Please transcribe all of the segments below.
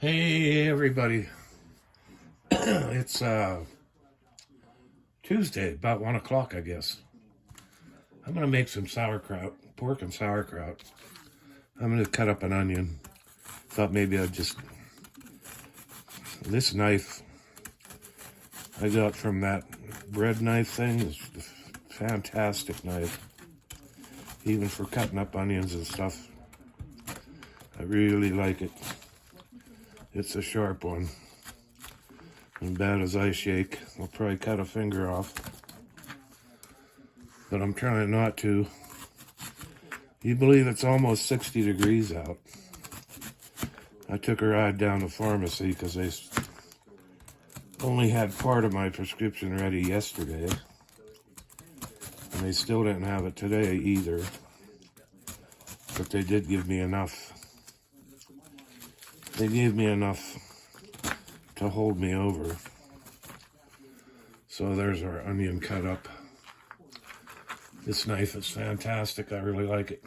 Hey everybody, it's Tuesday, about 1 o'clock I guess. I'm gonna make some sauerkraut, pork and sauerkraut. I'm gonna cut up an onion. Thought maybe I'd just, this knife I got from that bread knife thing is a fantastic knife. Even for cutting up onions and stuff. I really like it. It's a sharp one. As bad as I shake, I'll probably cut a finger off. But I'm trying not to. You believe it's almost 60 degrees out. I took a ride down to pharmacy because they only had part of my prescription ready yesterday. And they still didn't have it today either. But they did give me enough. They gave me enough to hold me over. So there's our onion cut up. This knife is fantastic. I really like it.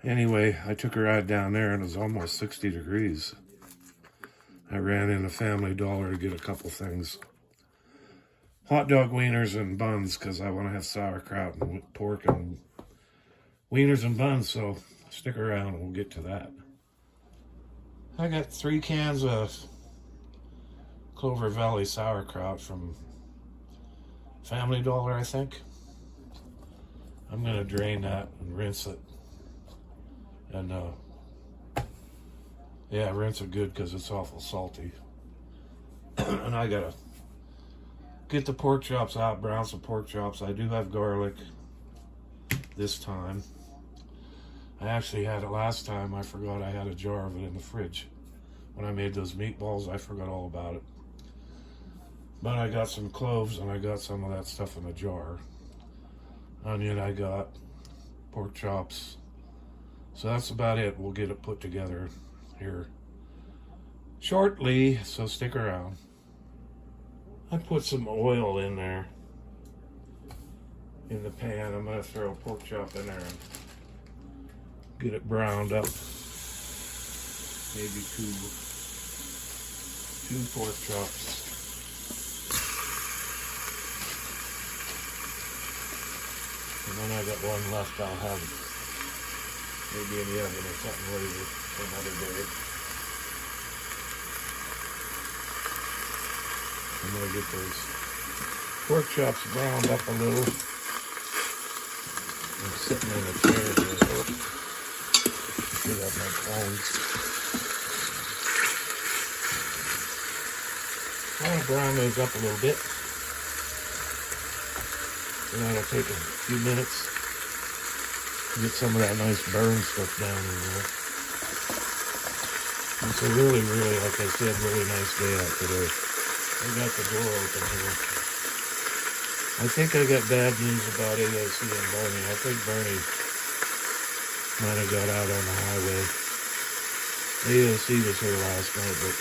Anyway, I took a ride down there and it was almost 60 degrees. I ran into Family Dollar to get a couple things. Hot dog wieners and buns because I want to have sauerkraut and pork and wieners and buns. So stick around and we'll get to that. I got 3 cans of Clover Valley sauerkraut from Family Dollar, I think. I'm going to drain that and rinse it. And, yeah, rinse it good because it's awful salty. And I got to get the pork chops out, brown some pork chops. I do have garlic this time. I actually had it last time. I forgot I had a jar of it in the fridge. When I made those meatballs, I forgot all about it. But I got some cloves and I got some of that stuff in a jar. Onion I got, pork chops. So that's about it. We'll get it put together here shortly, so stick around. I put some oil in there, in the pan. I'm gonna throw a pork chop in there and get it browned up. Maybe two pork chops. And then I got one left. I'll have maybe in the oven or something later for another day. I'm gonna get those pork chops browned up a little. I'm sitting in a chair here. Get up my phones. I want to brown those up a little bit. And that'll take a few minutes to get some of that nice burn stuff down in there. It's a really, like I said, really nice day out today. I got the door open here. I think I got bad news about EDC and Bernie. I think Bernie might have got out on the highway. EDC was here last night, but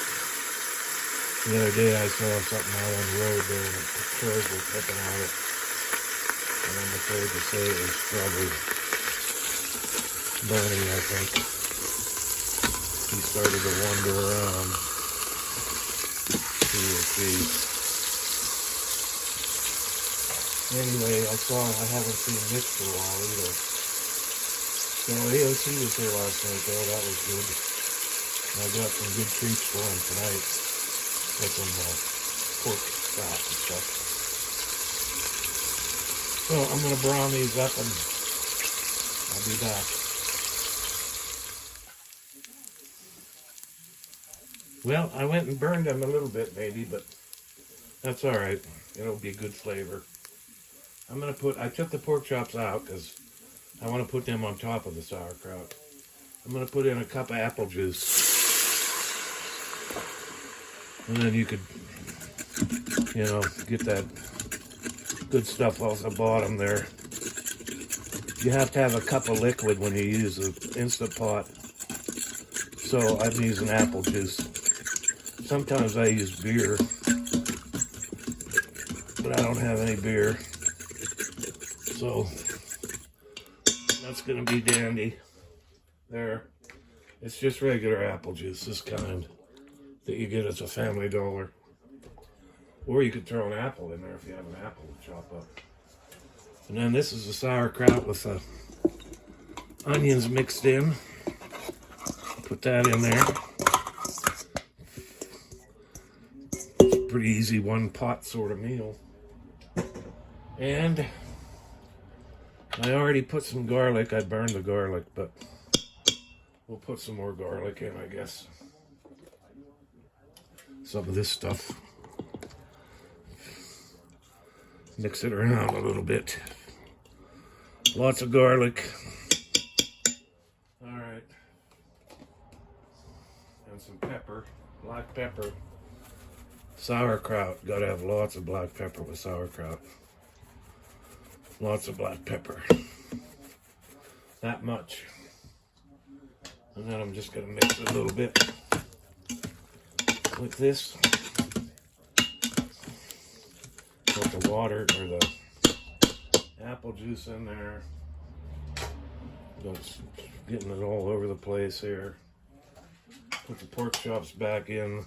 the other day I saw something out on the road there and the patrols were picking at it. And I'm afraid to say it was probably Bernie, I think. He started to wander around. He will see. Anyway, I haven't seen Mitch for a while either. So AOC was here last night though, that was good. I got some good treats for him tonight. Got some pork fat and stuff. So I'm going to brown these up and I'll be back. Well, I went and burned them a little bit maybe, but that's alright. It'll be good flavor. I took the pork chops out because I want to put them on top of the sauerkraut. I'm going to put in a cup of apple juice. And then you could, get that good stuff off the bottom there. You have to have a cup of liquid when you use the Instant Pot. So I'm using apple juice. Sometimes I use beer, but I don't have any beer. So that's going to be dandy there. It's just regular apple juice, this kind that you get at a Family Dollar. Or you could throw an apple in there if you have an apple to chop up. And then this is the sauerkraut with the onions mixed in. Put that in there. It's a pretty easy one pot sort of meal. And I already put some garlic. I burned the garlic, but we'll put some more garlic in, I guess. Some of this stuff. Mix it around a little bit. Lots of garlic. Alright. And some pepper. Black pepper. Sauerkraut. Gotta have lots of black pepper with sauerkraut. Lots of black pepper. That much. And then I'm just gonna mix it a little bit with this. Put the water or the apple juice in there. Just getting it all over the place here. Put the pork chops back in.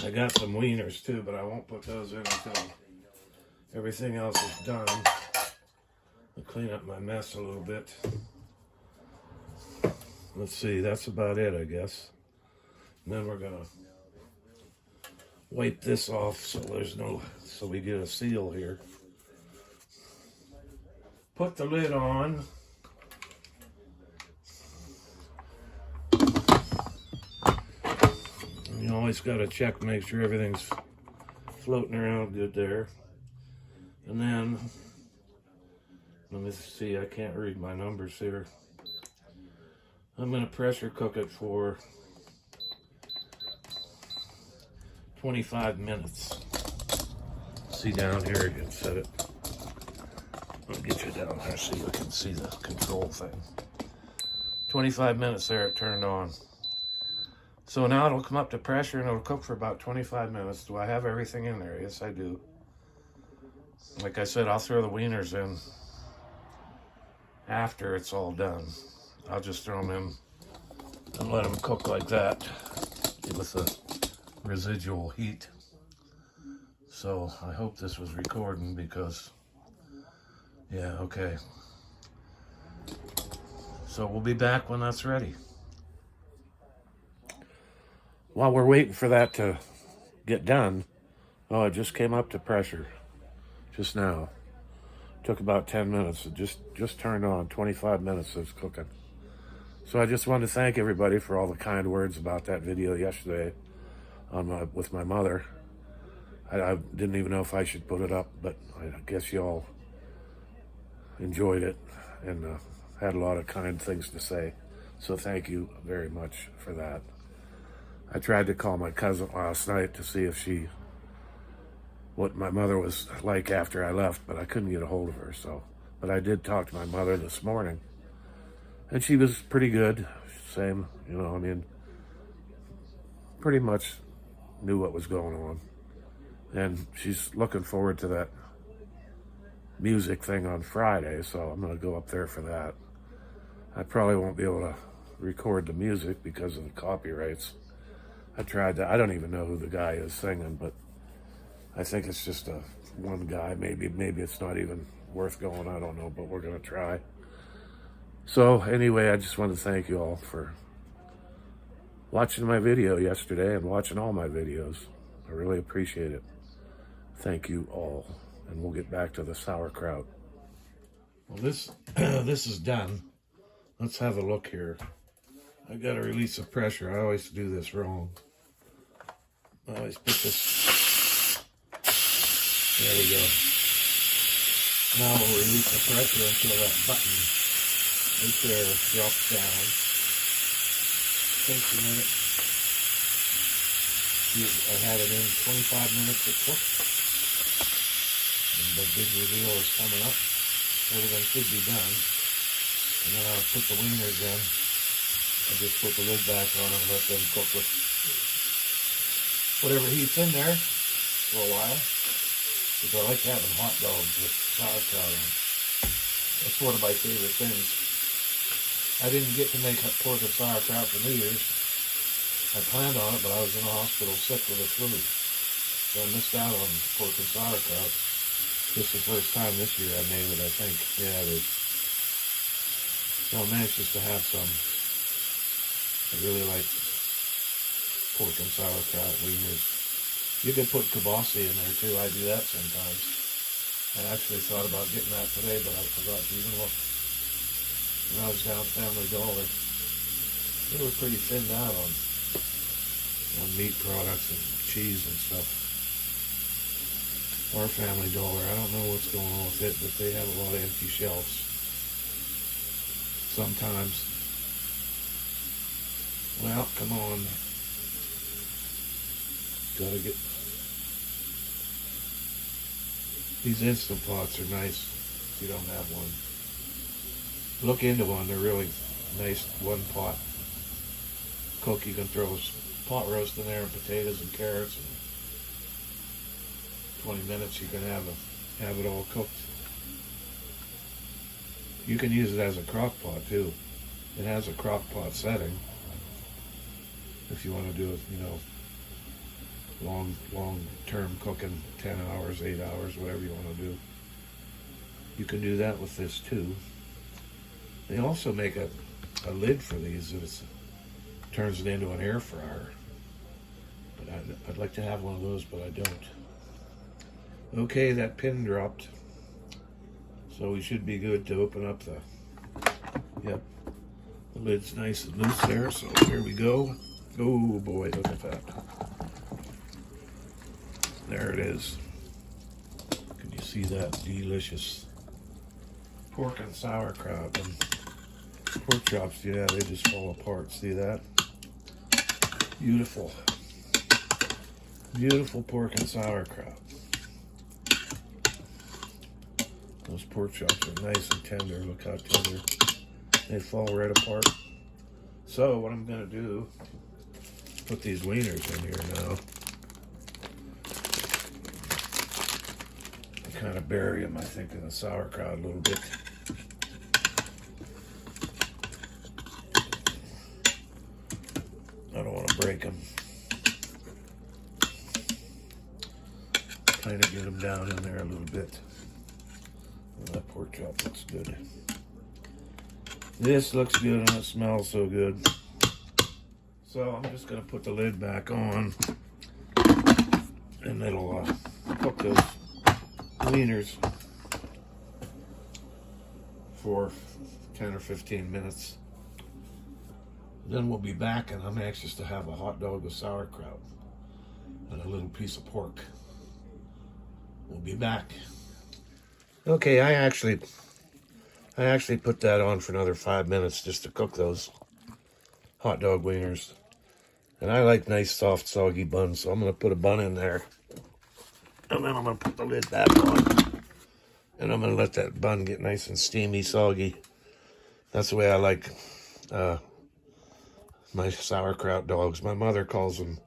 I got some wieners too, but I won't put those in until everything else is done. I'll clean up my mess a little bit. Let's see, that's about it, I guess. And then we're gonna wipe this off so we get a seal here. Put the lid on. And you always got to check, make sure everything's floating around good there. And then, let me see, I can't read my numbers here. I'm going to pressure cook it for 25 minutes. See down here, you can set it. I'll get you down there so you can see the control thing. 25 minutes there, it turned on. So now it'll come up to pressure and it'll cook for about 25 minutes. Do I have everything in there? Yes, I do. Like I said, I'll throw the wieners in after it's all done. I'll just throw them in and let them cook like that with the residual heat. So I hope this was recording because, yeah, okay. So we'll be back when that's ready. While we're waiting for that to get done, oh, it just came up to pressure just now. Took about 10 minutes. It just turned on. 25 minutes it's cooking. So I just wanted to thank everybody for all the kind words about that video yesterday with my mother. I didn't even know if I should put it up, but I guess you all enjoyed it and had a lot of kind things to say. So thank you very much for that. I tried to call my cousin last night to see if what my mother was like after I left, but I couldn't get a hold of her. But I did talk to my mother this morning, and she was pretty good. Same, I mean, pretty much knew what was going on. And she's looking forward to that music thing on Friday, so I'm going to go up there for that. I probably won't be able to record the music because of the copyrights. I tried to, I don't even know who the guy is singing, but I think it's just one guy. Maybe it's not even worth going, I don't know, but we're going to try. So anyway, I just want to thank you all for watching my video yesterday and watching all my videos. I really appreciate it. Thank you all. And we'll get back to the sauerkraut. Well, this is done. Let's have a look here. I got to release the pressure. I always do this wrong. I always put this. There we go. Now we'll release the pressure until that button right there drops down. Takes a minute. I had it in 25 minutes to cook. And the big reveal is coming up. Everything should be done. And then I'll put the wieners in. I just put the lid back on and let them cook with whatever heat's in there for a while. Because I like having hot dogs with sauerkraut in. That's one of my favorite things. I didn't get to make pork and sauerkraut for New Year's. I planned on it, but I was in the hospital sick with the flu. So I missed out on pork and sauerkraut. This is the first time this year I made it, I think. Yeah, it is. So I'm anxious to have some. I really like pork and sauerkraut wieners. You could put kibasi in there too. I do that sometimes. I actually thought about getting that today, but I forgot to even look. When I was down at Family Dollar, they were pretty thinned out on meat products and cheese and stuff. Our Family Dollar, I don't know what's going on with it, but they have a lot of empty shelves. Sometimes. Well, come on. Gotta get... These Instant Pots are nice if you don't have one. Look into one, they're really nice one pot cook. You can throw a pot roast in there and potatoes and carrots, and 20 minutes you can have it all cooked. You can use it as a crock pot too. It has a crock pot setting if you want to do it, you know, long term cooking, 10 hours, 8 hours, whatever you want to do. You can do that with this too. They also make a lid for these that turns it into an air fryer. But I'd like to have one of those, but I don't. Okay, that pin dropped. So we should be good to open up the... Yep. The lid's nice and loose there, so here we go. Oh boy, look at that. There it is. Can you see that delicious pork and sauerkraut? And pork chops, yeah, they just fall apart. See that? Beautiful. Beautiful pork and sauerkraut. Those pork chops are nice and tender. Look how tender. They fall right apart. So what I'm going to do, put these wieners in here now. Kind of bury them, I think, in the sauerkraut a little bit. I don't want to break them. Kind of get them down in there a little bit. Oh, that pork chop looks good. This looks good and it smells so good. So I'm just going to put the lid back on, and it'll cook those wieners for 10 or 15 minutes. Then we'll be back, and I'm anxious to have a hot dog with sauerkraut and a little piece of pork. We'll be back. Okay, I actually put that on for another 5 minutes just to cook those hot dog wieners. And I like nice, soft, soggy buns, so I'm going to put a bun in there. And then I'm going to put the lid back on. And I'm going to let that bun get nice and steamy, soggy. That's the way I like my sauerkraut dogs. My mother calls them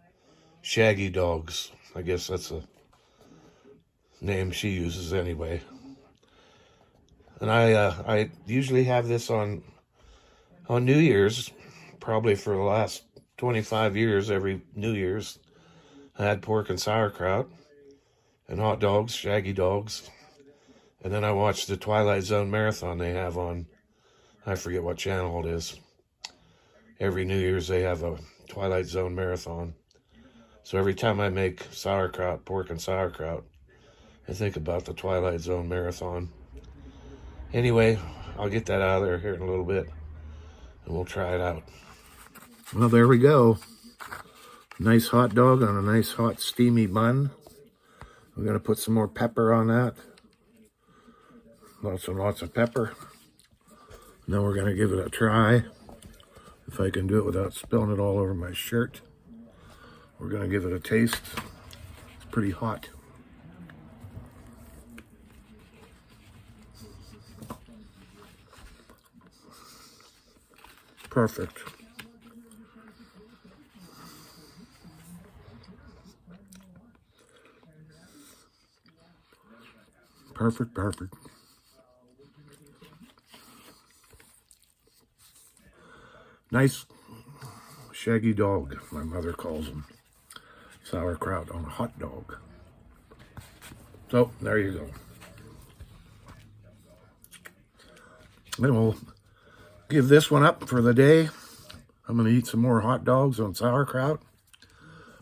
shaggy dogs. I guess that's a name she uses anyway. And I usually have this on New Year's, probably for the last 25 years. Every New Year's, I had pork and sauerkraut and hot dogs, shaggy dogs. And then I watched the Twilight Zone marathon they have on, I forget what channel it is. Every New Year's they have a Twilight Zone marathon. So every time I make sauerkraut, pork and sauerkraut, I think about the Twilight Zone marathon. Anyway, I'll get that out of there here in a little bit, and we'll try it out. Well, there we go. Nice hot dog on a nice hot steamy bun. We're going to put some more pepper on that. Lots and lots of pepper. Now we're going to give it a try. If I can do it without spilling it all over my shirt. We're going to give it a taste. It's pretty hot. Perfect. Perfect. Nice shaggy dog, my mother calls him. Sauerkraut on a hot dog. So, there you go. And we'll give this one up for the day. I'm going to eat some more hot dogs on sauerkraut.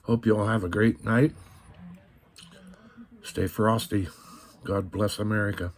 Hope you all have a great night. Stay frosty. God bless America.